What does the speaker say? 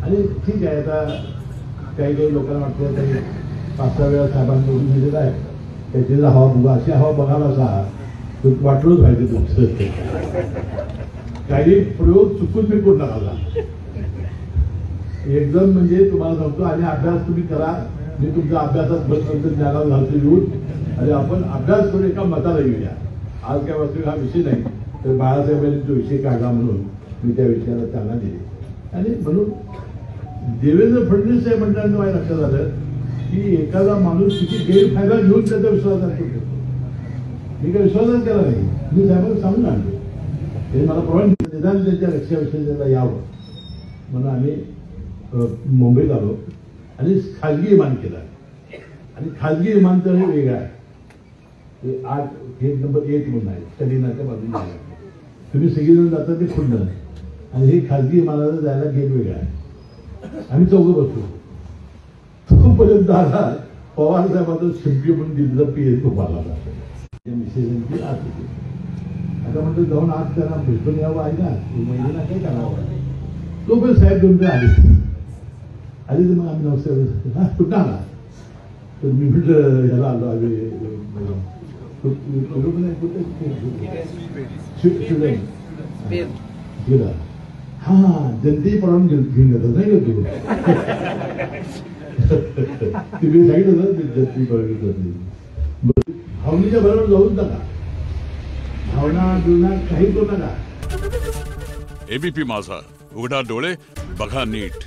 आणि ठीक आहे, आता काही काही लोकांना वाटतं काही 5-6 वेळा साहेबांना निवडून दिलेलं आहे, त्याची जर हवा बघा, अशी हवा बघायला असा तर वाटलंच पाहिजे तुमचं. काही प्रयोग चुकून मी पूर्ण झाला एकदम. म्हणजे तुम्हाला सांगतो, आणि अभ्यास तुम्ही करा. मी तुमच्या अभ्यासात बसनंतर ज्ञानाला घालतो येऊन, आणि आपण अभ्यास करून एका मताला येऊया. आज काय वास्तविक हा विषय नाही, तर बाळासाहेबांनी जो विषय काढला म्हणून मी त्या विषयाला चालना दिली. आणि म्हणून देवेंद्र फडणवीस साहेब म्हणताना माझ्या लक्षात आलं की एखादा माणूस किती गैरफायदा घेऊन त्याचा विश्वासात ठेवतो. मी काय विश्वासच केला नाही, मी साहेबांना सांगून आणलो. ते मला परवानगी निदान त्यांच्या लक्षाविषयी त्याला यावं म्हणून आम्ही मुंबईत आलो आणि खाजगी विमान केलं. आणि खाजगी विमानतळ हे वेगळं आहे. 8 गेट नंबर 1 म्हणून आहे, कलिनाच्या बाजूला. तुम्ही सगळेजण जाता ते खुडणं, आणि हे खाजगी विमानाला जायला गेट वेगळा आहे. आम्ही चौघं बसतो. तोपर्यंत आला पवार साहेबांचं शिंपी म्हणून दिल्लीचा PS खूप आला. मिसेसांची आत होती. आता म्हणतो जाऊन आत त्यांना भेटून यावं आहे ना, महिन्याला काय करावं. तो पण साहेब दोन आले तर मग आम्ही नमस्कार, कुठं आला तर मी म्हटलं ह्याला आलो आम्ही हा जनतेची परवानगी घेऊन घेतात नाही का तू. तुम्ही सांगितलं ना जनतेची परवानगी. भावनेच्या बरोबर जाऊच नका, भावना जुळणार काही करू नका. ABP माझा, उघडा डोळे बघा नीट.